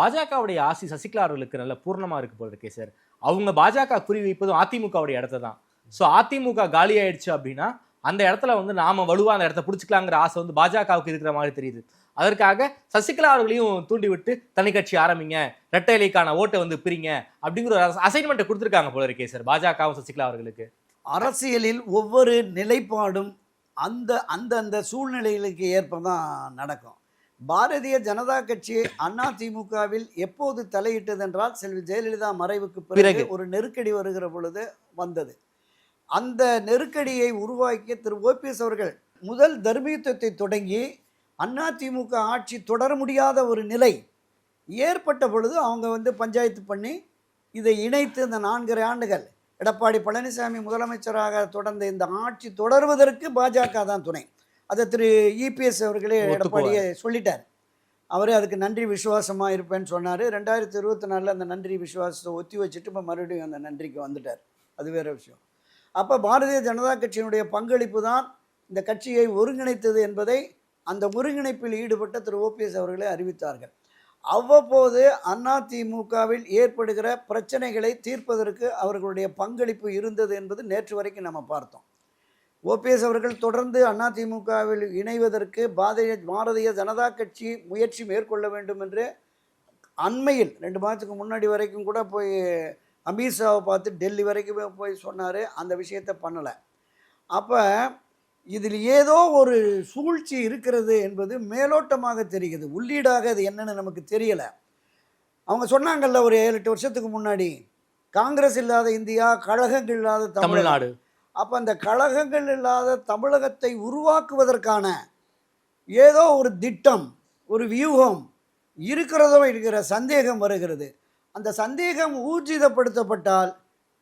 பாஜகவுடைய ஆசி சசிகலா அவர்களுக்கு நல்ல பூர்ணமா இருக்கு போல இருக்கே சார். அவங்க பாஜக குறி வைப்பதும் அதிமுகவுடைய இடத்த தான். ஸோ அதிமுக காலி ஆயிடுச்சு அப்படின்னா அந்த இடத்துல வந்து நாம வலுவா அந்த இடத்த பிடிச்சிக்கலாங்கிற ஆசை வந்து பாஜகவுக்கு இருக்கிற மாதிரி தெரியுது. அதற்காக சசிகலா அவர்களையும் தூண்டி விட்டு தனி கட்சி ஆரம்பிங்க, இரட்டை இலைக்கான ஓட்டை வந்து பிரிங்க அப்படிங்கிற ஒரு அசைன்மெண்ட் கொடுத்துருக்காங்க போல இருக்கே சார் பாஜகவும் சசிகலா அவர்களுக்கு. அரசியலில் ஒவ்வொரு நிலைப்பாடும் அந்த அந்த அந்த சூழ்நிலைகளுக்கு ஏற்பதான் நடக்கும். பாரதிய ஜனதா கட்சி அதிமுகவில் எப்போது தலையிட்டது என்றால் செல்வி ஜெயலலிதா மறைவுக்கு பிறகு ஒரு நெருக்கடி வருகிற பொழுது வந்தது. அந்த நெருக்கடியை உருவாக்கிய திரு ஓபிஎஸ் அவர்கள் முதல் தர்மயுத்தத்தை தொடங்கி அதிமுக ஆட்சி தொடர முடியாத ஒரு நிலை ஏற்பட்ட பொழுது அவங்க வந்து பஞ்சாயத்து பண்ணி இதை இணைத்து இந்த 4.5 ஆண்டுகள் எடப்பாடி பழனிசாமி முதலமைச்சராக தொடர்ந்த இந்த ஆட்சி தொடர்வதற்கு பாஜக தான் துணை. அதை திரு இபிஎஸ் அவர்களே எடப்பாடியை சொல்லிட்டார். அவரே அதுக்கு நன்றி விசுவாசமாக இருப்பேன்னு சொன்னார். 2024 அந்த நன்றி விசுவாசத்தை ஒத்தி வச்சுட்டு இப்போ மறுபடியும் அந்த நன்றிக்கு வந்துட்டார். அது வேறு விஷயம். அப்போ பாரதிய ஜனதா கட்சியினுடைய பங்களிப்பு தான் இந்த கட்சியை ஒருங்கிணைத்தது என்பதை அந்த ஒருங்கிணைப்பில் ஈடுபட்ட திரு ஓபிஎஸ் அவர்களே அறிவித்தார்கள். அவ்வப்போது அதிமுகவில் ஏற்படுகிற பிரச்சனைகளை தீர்ப்பதற்கு அவர்களுடைய பங்களிப்பு இருந்தது என்பது நேற்று வரைக்கும் நம்ம பார்த்தோம். ஓபிஎஸ் அவர்கள் தொடர்ந்து அதிமுகவில் இணைவதற்கு பாரதிய ஜனதா கட்சி முயற்சி மேற்கொள்ள வேண்டும் என்று அண்மையில் 2 மாதத்துக்கு முன்னாடி வரைக்கும் கூட போய் அமித்ஷாவை பார்த்து டெல்லி வரைக்கும் போய் சொன்னார். அந்த விஷயத்தை பண்ணலை. அப்போ இதில் ஏதோ ஒரு சூழ்ச்சி இருக்கிறது என்பது மேலோட்டமாக தெரிகிறது. உள்ளீடாக அது என்னன்னு நமக்கு தெரியலை. அவங்க சொன்னாங்கல்ல ஒரு 7-8 வருஷத்துக்கு முன்னாடி, காங்கிரஸ் இல்லாத இந்தியா, கழகங்கள் இல்லாத தமிழ்நாடு. அப்போ அந்த கழகங்கள் இல்லாத தமிழகத்தை உருவாக்குவதற்கான ஏதோ ஒரு திட்டம், ஒரு வியூகம் இருக்கிறதோ இருக்கிற சந்தேகம் வருகிறது. அந்த சந்தேகம் ஊர்ஜிதப்படுத்தப்பட்டால்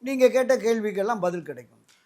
நீங்கள் கேட்ட கேள்விக்கெல்லாம் பதில் கிடைக்கும்.